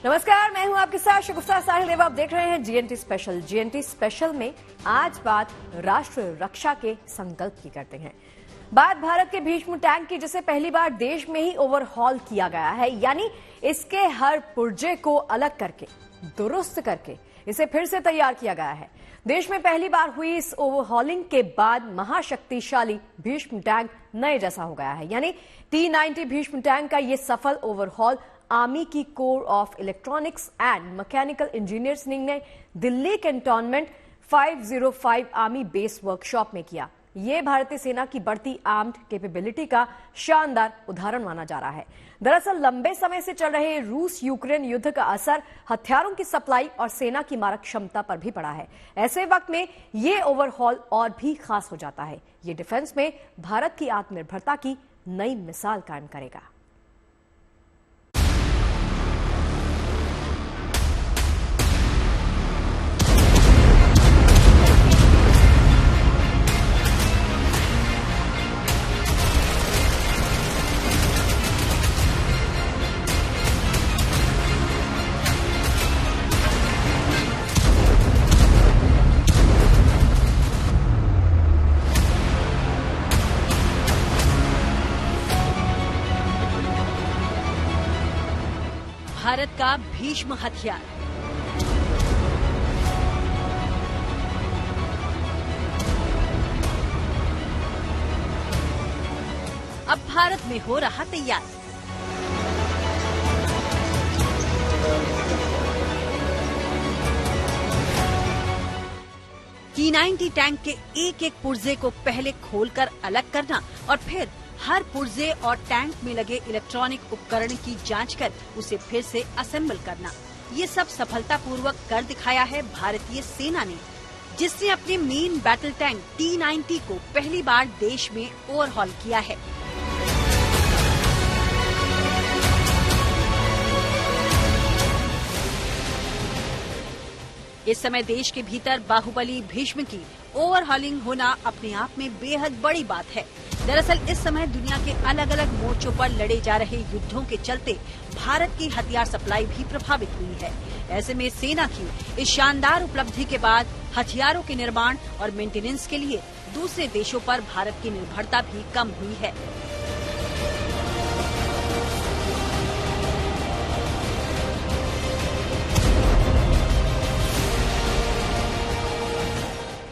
नमस्कार, मैं हूं आपके साथ शगुफ्ता साहिल देव। आप देख रहे हैं जीएनटी स्पेशल। जीएनटी स्पेशल में आज बात राष्ट्र रक्षा के संकल्प की करते हैं। बात भारत के भीष्म टैंक की, जिसे पहली बार देश में ही ओवरहॉल किया गया है, यानी इसके हर पुर्जे को अलग करके, दुरुस्त करके इसे फिर से तैयार किया गया है। देश में पहली बार हुई इस ओवरहॉलिंग के बाद महाशक्तिशाली भीष्म टैंक नए जैसा हो गया है। यानी T-90 भीष्म टैंक का ये सफल ओवरहॉल आर्मी की corps of electronics and mechanical engineering ने Delhi cantonment 505 army base workshop में किया। ये भारतीय सेना की बढ़ती आर्म्ड कैपेबिलिटी का शानदार उदाहरण माना जा रहा है। दरअसल लंबे समय से चल रहे रूस यूक्रेन युद्ध का असर हथियारों की सप्लाई और सेना की मारक क्षमता पर भी पड़ा है। ऐसे वक्त में ये ओवरहॉल और भी खास हो जाता है। ये डिफेंस में भारत की आत्मनिर्भरता की नई मिसाल कायम करेगा। भारत का भीष्म हथियार। अब भारत में हो रहा तैयार। T-90 टैंक के एक एक पुर्जे को पहले खोलकर अलग करना और फिर हर पुर्जे और टैंक में लगे इलेक्ट्रॉनिक उपकरण की जांच कर उसे फिर से असेंबल करना, ये सब सफलतापूर्वक कर दिखाया है भारतीय सेना ने, जिसने अपने मेन बैटल टैंक T-90 को पहली बार देश में ओवरहॉल किया है। इस समय देश के भीतर बाहुबली भीष्म की ओवरहॉलिंग होना अपने आप में बेहद बड़ी बात है। दरअसल इस समय दुनिया के अलग अलग मोर्चों पर लड़े जा रहे युद्धों के चलते भारत की हथियार सप्लाई भी प्रभावित हुई है। ऐसे में सेना की इस शानदार उपलब्धि के बाद हथियारों के निर्माण और मेंटेनेंस के लिए दूसरे देशों पर भारत की निर्भरता भी कम हुई है।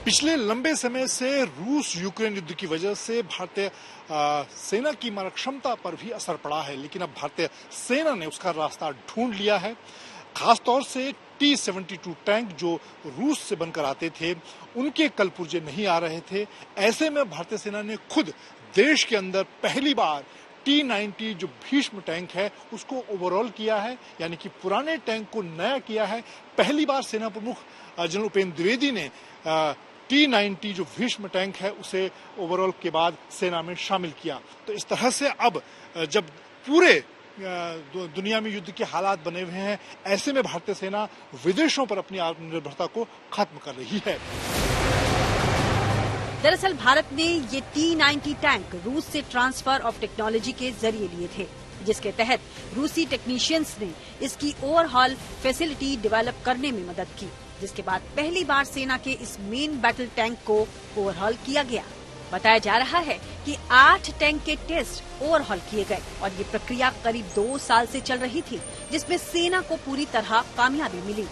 पिछले लंबे समय से रूस यूक्रेन युद्ध की वजह से भारतीय सेना की मारक क्षमता पर भी असर पड़ा है, लेकिन अब भारतीय सेना ने उसका रास्ता ढूंढ लिया है। खासतौर से T-72 टैंक जो रूस से बनकर आते थे, उनके कल पुर्जे नहीं आ रहे थे। ऐसे में भारतीय सेना ने खुद देश के अंदर पहली बार T-90 जो भीष्म टैंक है उसको ओवरऑल किया है, यानी कि पुराने टैंक को नया किया है। पहली बार सेना प्रमुख जनरल उपेंद्र द्विवेदी ने T-90 जो भीष्म टैंक है उसे ओवरऑल के बाद सेना में शामिल किया। तो इस तरह से अब जब पूरे दुनिया में युद्ध के हालात बने हुए हैं, ऐसे में भारतीय सेना विदेशों पर अपनी आत्मनिर्भरता को खत्म कर रही है। दरअसल भारत ने ये T-90 टैंक रूस से ट्रांसफर ऑफ टेक्नोलॉजी के जरिए लिए थे, जिसके तहत रूसी टेक्नीशियंस ने इसकी ओवरहॉल फैसिलिटी डेवलप करने में मदद की, जिसके बाद पहली बार सेना के इस मेन बैटल टैंक को ओवरहॉल किया गया। बताया जा रहा है कि 8 टैंक के टेस्ट ओवरहॉल किए गए और ये प्रक्रिया करीब 2 साल से चल रही थी, जिसमें सेना को पूरी तरह कामयाबी मिली।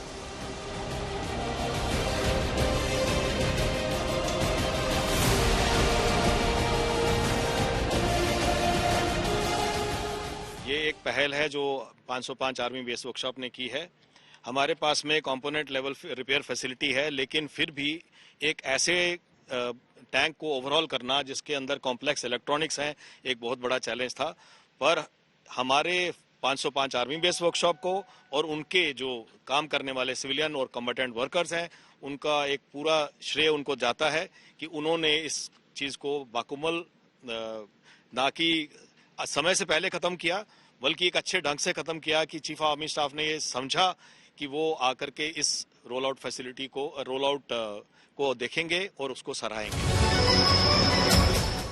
ये एक पहल है जो 505 आर्मी बेस वर्कशॉप ने की है। हमारे पास में कंपोनेंट लेवल रिपेयर फैसिलिटी है, लेकिन फिर भी एक ऐसे टैंक को ओवरऑल करना जिसके अंदर कॉम्प्लेक्स इलेक्ट्रॉनिक्स हैं, एक बहुत बड़ा चैलेंज था। पर हमारे 505 आर्मी बेस वर्कशॉप को और उनके जो काम करने वाले सिविलियन और कम्बेटेंट वर्कर्स हैं, उनका एक पूरा श्रेय उनको जाता है कि उन्होंने इस चीज को बाकुमल ना कि समय से पहले खत्म किया, बल्कि एक अच्छे ढंग से खत्म किया कि चीफ ऑफ आर्मी स्टाफ ने ये समझा कि वो आकर के इस रोल आउट फैसिलिटी को को देखेंगे और उसको सराहेंगे।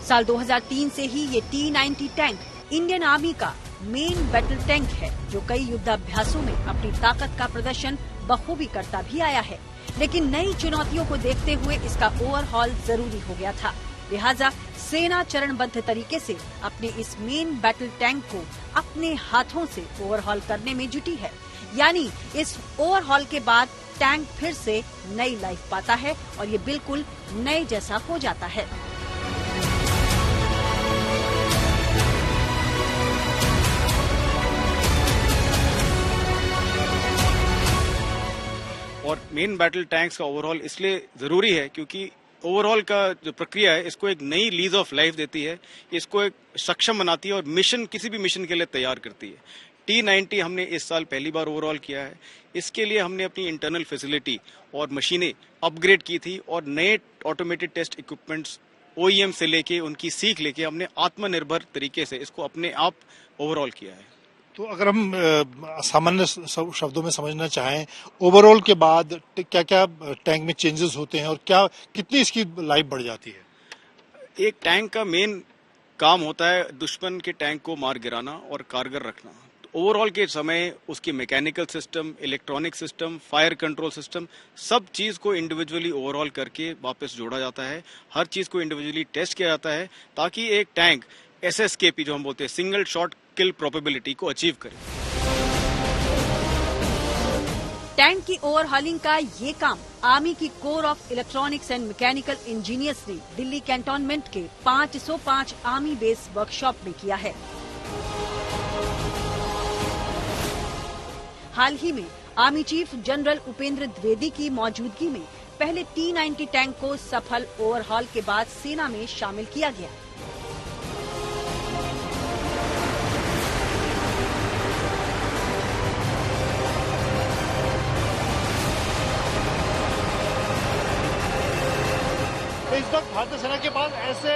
साल 2003 से ही ये T-90 टैंक इंडियन आर्मी का मेन बैटल टैंक है, जो कई युद्धाभ्यासों में अपनी ताकत का प्रदर्शन बखूबी करता भी आया है। लेकिन नई चुनौतियों को देखते हुए इसका ओवरहॉल जरूरी हो गया था। लिहाजा सेना चरणबद्ध तरीके से अपने इस मेन बैटल टैंक को अपने हाथों से ओवरहॉल करने में जुटी है। यानी इस ओवरहॉल के बाद टैंक फिर से नई लाइफ पाता है और ये बिल्कुल नए जैसा हो जाता है। और मेन बैटल टैंक्स का ओवरऑल इसलिए जरूरी है क्योंकि ओवरऑल का जो प्रक्रिया है इसको एक नई लीज ऑफ लाइफ देती है, इसको एक सक्षम बनाती है और मिशन किसी भी मिशन के लिए तैयार करती है। T90 हमने इस साल पहली बार ओवरऑल किया है। इसके लिए हमने अपनी इंटरनल फैसिलिटी और मशीनें अपग्रेड की थी और नए ऑटोमेटेड टेस्ट इक्विपमेंट्स OEM से लेके उनकी सीख लेके हमने आत्मनिर्भर तरीके से इसको अपने आप ओवरऑल किया है। तो अगर हम सामान्य शब्दों में समझना चाहें, ओवरऑल के बाद क्या क्या टैंक में चेंजेस होते हैं और क्या कितनी इसकी लाइफ बढ़ जाती है? एक टैंक का मेन काम होता है दुश्मन के टैंक को मार गिराना और कारगर रखना। तो ओवरऑल के समय उसकी mechanical system, electronic system, fire control system, सब चीज को इंडिविजुअली ओवरऑल करके वापस जोड़ा जाता है। हर चीज को इंडिविजुअली टेस्ट किया जाता है ताकि एक टैंक SSKP जो हम बोलते हैं सिंगल शॉट किल प्रोबेबिलिटी को अचीव करे। टैंक की ओवरहॉलिंग का ये काम आर्मी की corps of electronics and mechanical engineers ने दिल्ली कैंटोनमेंट के 505 आर्मी बेस वर्कशॉप में किया है। हाल ही में army chief general Upendra Dwivedi की मौजूदगी में पहले T90 टैंक को सफल ओवरहॉल के बाद सेना में शामिल किया गया। इस वक्त भारतीय सेना के पास ऐसे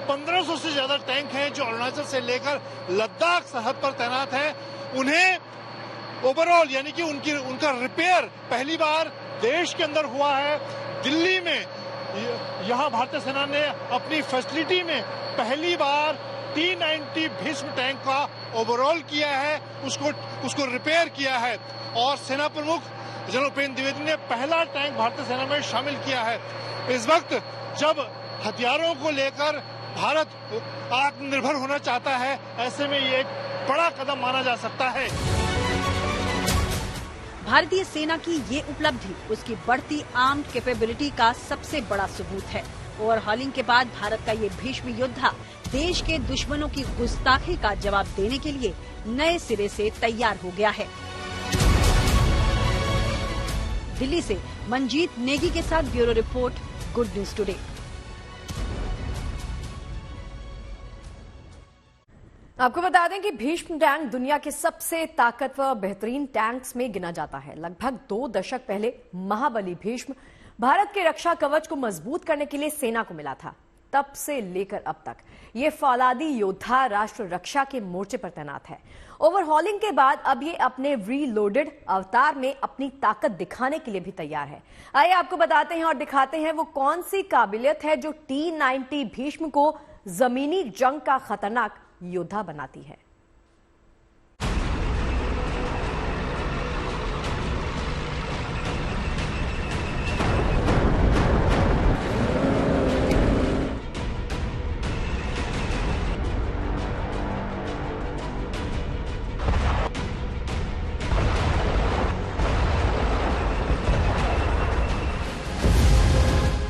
1500 से ज्यादा टैंक हैं जो अरुणाचल से लेकर लद्दाख सरहद पर तैनात हैं। उन्हें ओवरऑल यानी कि उनका रिपेयर पहली बार देश के अंदर हुआ है। दिल्ली में यहां भारतीय सेना ने अपनी फैसिलिटी में पहली बार T90 भीष्म टैंक का ओवरऑल किया है, उसको रिपेयर किया है और सेना प्रमुख जनरल उपेंद्र द्विवेदी ने पहला टैंक भारतीय सेना में शामिल किया है। इस वक्त जब हथियारों को लेकर भारत आत्मनिर्भर होना चाहता है, ऐसे में ये एक बड़ा कदम माना जा सकता है। भारतीय सेना की ये उपलब्धि उसकी बढ़ती आर्म्ड कैपेबिलिटी का सबसे बड़ा सबूत है। ओवरहॉलिंग के बाद भारत का ये भीष्म योद्धा देश के दुश्मनों की गुस्ताखी का जवाब देने के लिए नए सिरे से तैयार हो गया है। दिल्ली से मंजीत नेगी के साथ bureau report, good news today. आपको बता दें कि भीष्म टैंक दुनिया के सबसे ताकतवर बेहतरीन टैंक्स में गिना जाता है। लगभग 2 दशक पहले महाबली भीष्म भारत के रक्षा कवच को मजबूत करने के लिए सेना को मिला था। तब से लेकर अब तक ये फौलादी योद्धा राष्ट्र रक्षा के मोर्चे पर तैनात है। ओवरहॉलिंग के बाद अब ये अपने रीलोडेड अवतार में अपनी ताकत दिखाने के लिए भी तैयार है। आइए आपको बताते हैं और दिखाते हैं वो कौन सी काबिलियत है जो T90 भीष्म को जमीनी जंग का खतरनाक योद्धा बनाती है।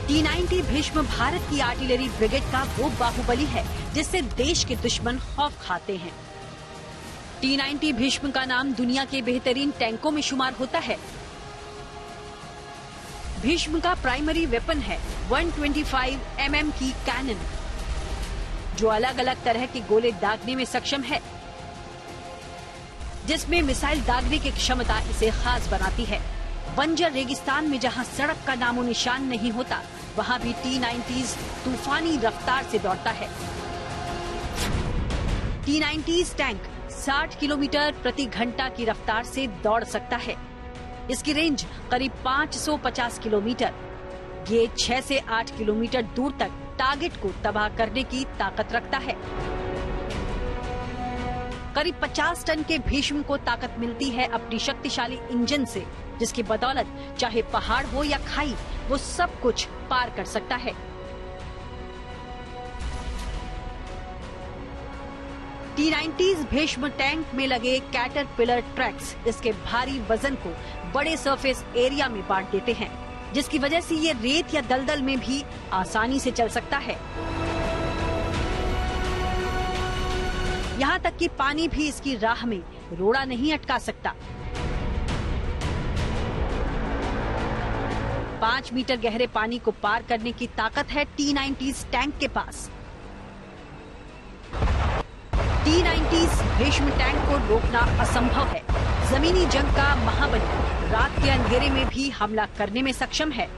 T90 भीष्म भारत की आर्टिलरी ब्रिगेड का वो बाहुबली है जिससे देश के दुश्मन खौफ खाते हैं। T90 भीष्म का नाम दुनिया के बेहतरीन टैंकों में शुमार होता है। भीष्म का प्राइमरी वेपन है 125 mm की कैनन, जो अलग अलग तरह के गोले दागने में सक्षम है, जिसमें मिसाइल दागने की क्षमता इसे खास बनाती है। बंजर रेगिस्तान में जहां सड़क का नामो निशान नहीं होता, वहां भी T90 तूफानी रफ्तार से दौड़ता है। T90 टैंक 60 किलोमीटर प्रति घंटा की रफ्तार से दौड़ सकता है। इसकी रेंज करीब 550 किलोमीटर। ये 6 से 8 किलोमीटर दूर तक टारगेट को तबाह करने की ताकत रखता है। करीब 50 टन के भीष्म को ताकत मिलती है अपनी शक्तिशाली इंजन से, जिसकी बदौलत चाहे पहाड़ हो या खाई, वो सब कुछ पार कर सकता है। T-90s भीष्म टैंक में लगे कैटरपिलर ट्रैक्स इसके भारी वजन को बड़े सरफेस एरिया में बांट देते हैं, जिसकी वजह से ये रेत या दलदल में भी आसानी से चल सकता है। यहाँ तक कि पानी भी इसकी राह में रोड़ा नहीं अटका सकता। 5 मीटर गहरे पानी को पार करने की ताकत है T-90s टैंक के पास। T-90s भीष्म टैंक को रोकना असंभव है। जमीनी जंग का महाबली रात के अंधेरे में भी हमला करने में सक्षम है।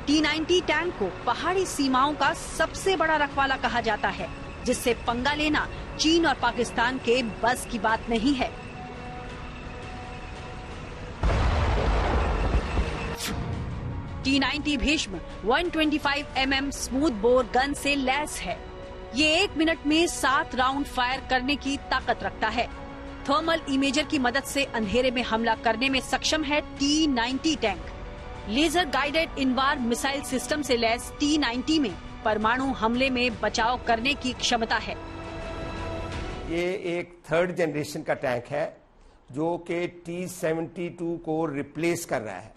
T-90 टैंक को पहाड़ी सीमाओं का सबसे बड़ा रखवाला कहा जाता है, जिससे पंगा लेना चीन और पाकिस्तान के बस की बात नहीं है। T-90 Bhishma 125 mm smooth bore gun से लैस है। ये 1 मिनट में 7 राउंड फायर करने की ताकत रखता है। थर्मल इमेजर की मदद से अंधेरे में हमला करने में सक्षम है T-90 tank. Laser guided Invar missile system से लैस T-90 में परमाणु हमले में बचाव करने की क्षमता है। ये एक 3rd जनरेशन का टैंक है जो कि T-72 को रिप्लेस कर रहा है।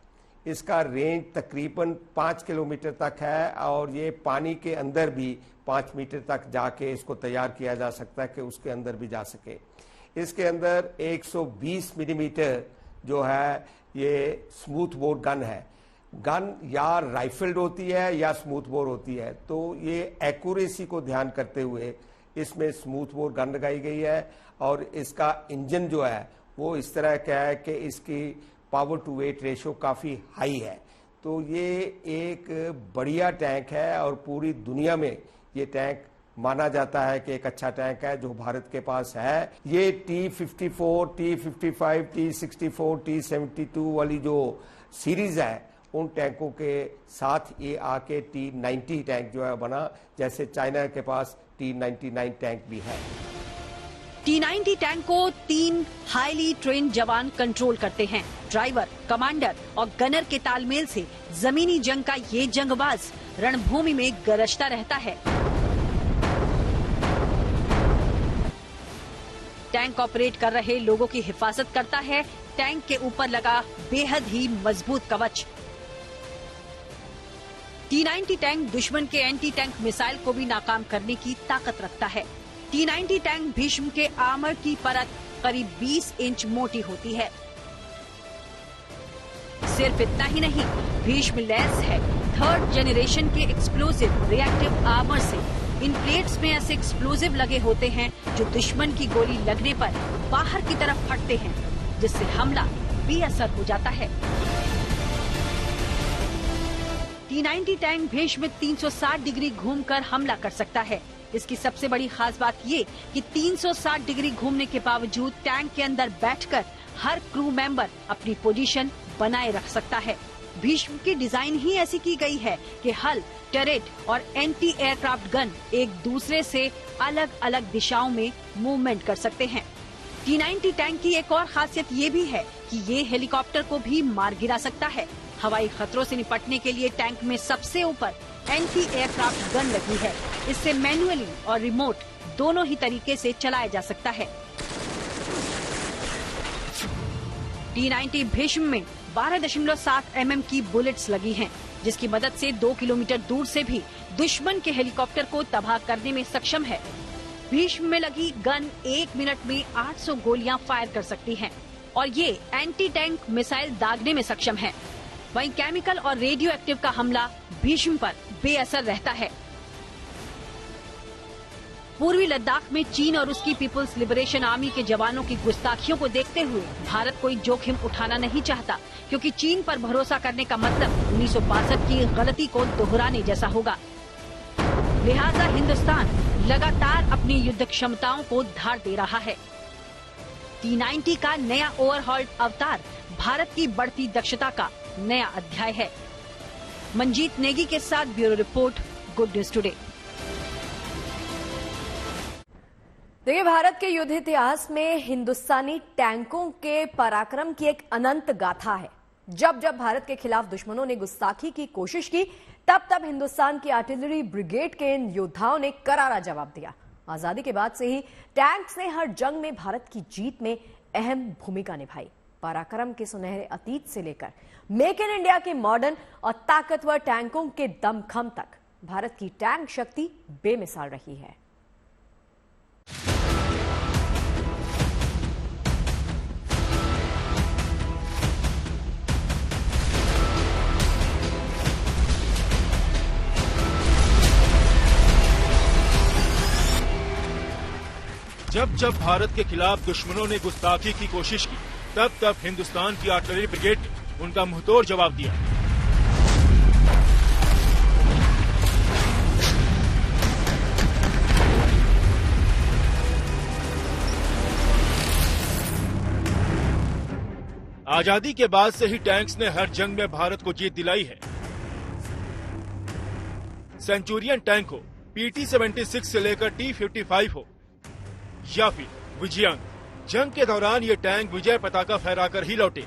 इसका रेंज तकरीबन 5 किलोमीटर तक है और ये पानी के अंदर भी 5 मीटर तक जाके इसको तैयार किया जा सकता है कि उसके अंदर भी जा सके। इसके अंदर 120 मिलीमीटर जो है ये स्मूथ बोर गन है। गन या राइफल्ड होती है या स्मूथ बोर होती है, तो ये एक्यूरेसी को ध्यान करते हुए इसमें स्मूथ बोर गन लगाई गई है और इसका इंजन जो है वो इस तरह का है कि इसकी पावर टू वेट रेशो काफ़ी हाई है। तो ये एक बढ़िया टैंक है और पूरी दुनिया में ये टैंक माना जाता है कि एक अच्छा टैंक है जो भारत के पास है। ये T-54, T-55, T-64, T-72 वाली जो सीरीज है उन टैंकों के साथ ये आके T-90 टैंक जो है बना, जैसे चाइना के पास T-99 टैंक भी है। T-90 टैंक को 3 हाईली ट्रेन जवान कंट्रोल करते हैं। ड्राइवर, कमांडर और गनर के तालमेल से जमीनी जंग का ये जंगबाज रणभूमि में गरजता रहता है। टैंक ऑपरेट कर रहे लोगों की हिफाजत करता है टैंक के ऊपर लगा बेहद ही मजबूत कवच। T-90 टैंक दुश्मन के एंटी टैंक मिसाइल को भी नाकाम करने की ताकत रखता है। T-90 टैंक भीष्म के आर्मर की परत करीब 20 इंच मोटी होती है। सिर्फ इतना ही नहीं, भीष्म लैस है 3rd जनरेशन के एक्सप्लोसिव रिएक्टिव आर्मर से। इन प्लेट्स में ऐसे एक्सप्लोसिव लगे होते हैं जो दुश्मन की गोली लगने पर बाहर की तरफ फटते हैं, जिससे हमला बेअसर हो जाता है। T-90 टैंक भीष्म 360 डिग्री घूमकर हमला कर सकता है। इसकी सबसे बड़ी खास बात ये कि 360 डिग्री घूमने के बावजूद टैंक के अंदर बैठकर हर क्रू मेंबर अपनी पोजीशन बनाए रख सकता है। भीष्म की डिजाइन ही ऐसी की गई है कि हल, टरेट और एंटी एयरक्राफ्ट गन एक दूसरे से अलग अलग दिशाओं में मूवमेंट कर सकते हैं। T-90 टैंक की एक और खासियत ये भी है कि ये हेलीकॉप्टर को भी मार गिरा सकता है। हवाई खतरों से निपटने के लिए टैंक में सबसे ऊपर एंटी एयरक्राफ्ट गन लगी है। इससे मैन्युअली और रिमोट दोनों ही तरीके से चलाया जा सकता है। T-90 भीष्म में 12.7 mm की बुलेट्स लगी हैं, जिसकी मदद से 2 किलोमीटर दूर से भी दुश्मन के हेलीकॉप्टर को तबाह करने में सक्षम है। भीष्म में लगी गन 1 मिनट में 800 गोलियां फायर कर सकती हैं और ये एंटी टैंक मिसाइल दागने में सक्षम है। वहीं केमिकल और रेडियो एक्टिव का हमला भीष्म पर बेअसर रहता है। पूर्वी लद्दाख में चीन और उसकी पीपुल्स लिबरेशन आर्मी के जवानों की गुस्ताखियों को देखते हुए भारत कोई जोखिम उठाना नहीं चाहता, क्योंकि चीन पर भरोसा करने का मतलब 1962 की गलती को दोहराने जैसा होगा। लिहाजा हिंदुस्तान लगातार अपनी युद्ध क्षमताओं को धार दे रहा है। T-90 का नया ओवरहॉल्ड अवतार भारत की बढ़ती दक्षता का नया अध्याय है। मंजीत नेगी के साथ bureau report, good news today. देखिए, भारत के युद्ध इतिहास में हिंदुस्तानी टैंकों के पराक्रम की एक अनंत गाथा है। जब जब भारत के खिलाफ दुश्मनों ने गुस्ताखी की कोशिश की, तब तब हिंदुस्तान की आर्टिलरी ब्रिगेड के इन योद्धाओं ने करारा जवाब दिया। आजादी के बाद से ही टैंक्स ने हर जंग में भारत की जीत में अहम भूमिका निभाई। पराक्रम के सुनहरे अतीत से लेकर मेक इन इंडिया के मॉडर्न और ताकतवर टैंकों के दमखम तक भारत की टैंक शक्ति बेमिसाल रही है। जब जब भारत के खिलाफ दुश्मनों ने गुस्ताखी की कोशिश की, तब तब हिंदुस्तान की आर्टिलरी ब्रिगेड ने उनका मुंहतोड़ जवाब दिया। आजादी के बाद से ही टैंक्स ने हर जंग में भारत को जीत दिलाई है। सेंचुरियन टैंक हो, PT-76 से लेकर T-55 हो या फिर विजयांग, जंग के दौरान ये टैंक विजय पताका फहराकर ही लौटे।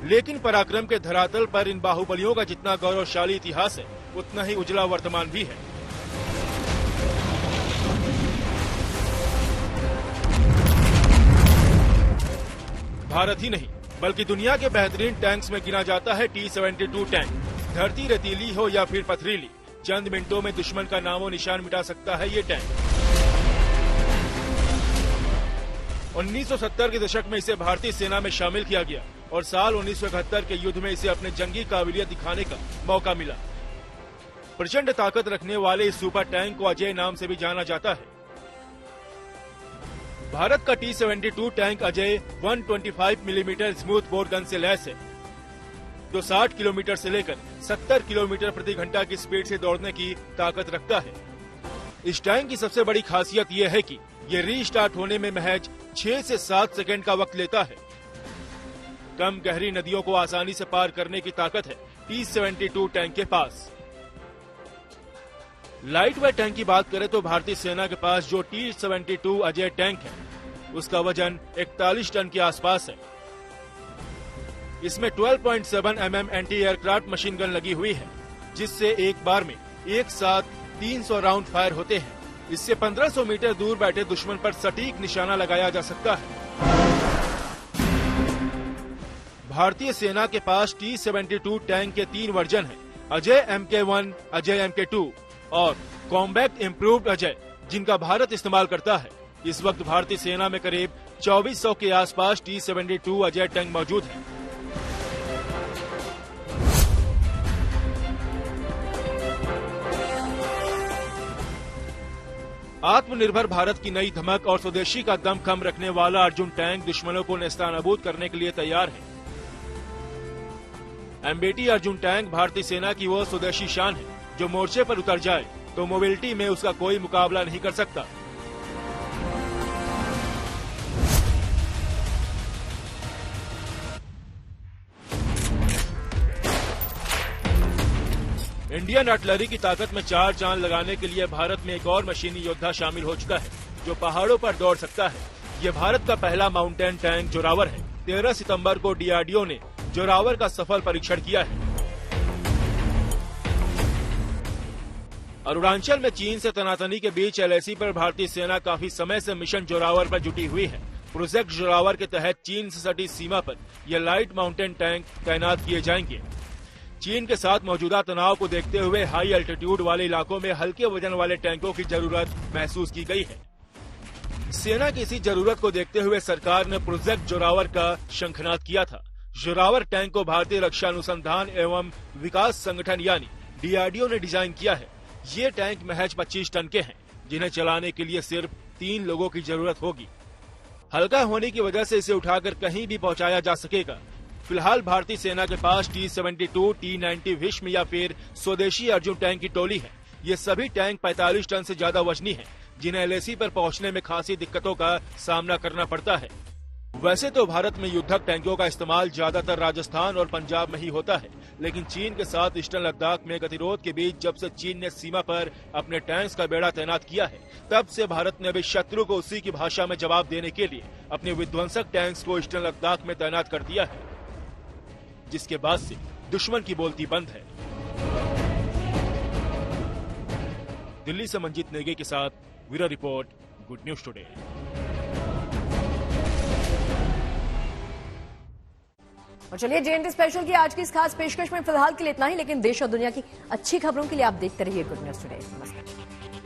लेकिन पराक्रम के धरातल पर इन बाहुबलियों का जितना गौरवशाली इतिहास है, उतना ही उजला वर्तमान भी है। भारत ही नहीं बल्कि दुनिया के बेहतरीन टैंक्स में गिना जाता है T-72 टैंक। धरती रेतीली हो या फिर पथरीली, चंद मिनटों में दुश्मन का नामो निशान मिटा सकता है ये टैंक। 1970 के दशक में इसे भारतीय सेना में शामिल किया गया और साल 1971 के युद्ध में इसे अपने जंगी काबिलियत दिखाने का मौका मिला। प्रचंड ताकत रखने वाले इस सुपर टैंक को अजय नाम से भी जाना जाता है। भारत का T-72 tank Ajay 125 millimetre smooth bore gun से लैस है, जो 60 किलोमीटर से लेकर 70 किलोमीटर प्रति घंटा की स्पीड से दौड़ने की ताकत रखता है। इस टैंक की सबसे बड़ी खासियत यह है कि ये रीस्टार्ट होने में महज 6 से 7 सेकंड का वक्त लेता है। कम गहरी नदियों को आसानी से पार करने की ताकत है T-72 टैंक के पास। लाइट वेट टैंक की बात करें तो भारतीय सेना के पास जो T-72 अजय टैंक है, उसका वजन 41 टन के आसपास है। इसमें 12.7 mm anti aircraft machine gun लगी हुई है, जिससे एक बार में एक साथ 300 राउंड फायर होते हैं। इससे 1500 मीटर दूर बैठे दुश्मन पर सटीक निशाना लगाया जा सकता है। भारतीय सेना के पास T-72 टैंक के 3 वर्जन हैं, अजय MK1, अजय MK2 और कॉम्बैक्ट इम्प्रूव्ड अजय, जिनका भारत इस्तेमाल करता है। इस वक्त भारतीय सेना में करीब 2400 के आसपास T-72 अजय टैंक मौजूद है। आत्मनिर्भर भारत की नई धमक और स्वदेशी का दमखम रखने वाला अर्जुन टैंक दुश्मनों को नेस्तनाबूद करने के लिए तैयार है। एमबीटी अर्जुन टैंक भारतीय सेना की वो स्वदेशी शान है जो मोर्चे पर उतर जाए तो मोबिलिटी में उसका कोई मुकाबला नहीं कर सकता। इंडियन आर्टिलरी की ताकत में 4 चांद लगाने के लिए भारत में एक और मशीनी योद्धा शामिल हो चुका है, जो पहाड़ों पर दौड़ सकता है। ये भारत का पहला माउंटेन टैंक जोरावर है। 13 सितंबर को DRDO ने जोरावर का सफल परीक्षण किया है। अरुणाचल में चीन से तनातनी के बीच LAC पर भारतीय सेना काफी समय से मिशन जोरावर पर जुटी हुई है। प्रोजेक्ट जोरावर के तहत चीन से सटी सीमा पर ये लाइट माउंटेन टैंक तैनात किए जाएंगे। चीन के साथ मौजूदा तनाव को देखते हुए हाई एल्टीट्यूड वाले इलाकों में हल्के वजन वाले टैंकों की जरूरत महसूस की गई है। सेना की इसी जरूरत को देखते हुए सरकार ने प्रोजेक्ट जोरावर का शंखनाद किया था। जोरावर टैंक को भारतीय रक्षा अनुसंधान एवं विकास संगठन यानी DRDO ने डिजाइन किया है। ये टैंक महज 25 टन के हैं, जिन्हें चलाने के लिए सिर्फ 3 लोगों की जरूरत होगी। हल्का होने की वजह से इसे उठाकर कहीं भी पहुंचाया जा सकेगा। फिलहाल भारतीय सेना के पास T-72, T-90 भीष्म या फिर स्वदेशी अर्जुन टैंक की टोली है। ये सभी टैंक 45 टन से ज्यादा वजनी हैं, जिन्हें LAC पर पहुंचने में खासी दिक्कतों का सामना करना पड़ता है। वैसे तो भारत में युद्धक टैंकों का इस्तेमाल ज्यादातर राजस्थान और पंजाब में ही होता है, लेकिन चीन के साथ ईस्टर्न लद्दाख में गतिरोध के बीच जब से चीन ने सीमा पर अपने टैंक्स का बेड़ा तैनात किया है, तब से भारत ने भी शत्रु को उसी की भाषा में जवाब देने के लिए अपने विध्वंसक टैंक्स को ईस्टर्न लद्दाख में तैनात कर दिया है, जिसके बाद से दुश्मन की बोलती बंद है। दिल्ली से मंजीत नेगी के साथ bureau report, good news today. और चलिए जेएनटी स्पेशल की आज की इस खास पेशकश में फिलहाल के लिए इतना ही, लेकिन देश और दुनिया की अच्छी खबरों के लिए आप देखते रहिए गुड न्यूज टुडे। नमस्कार।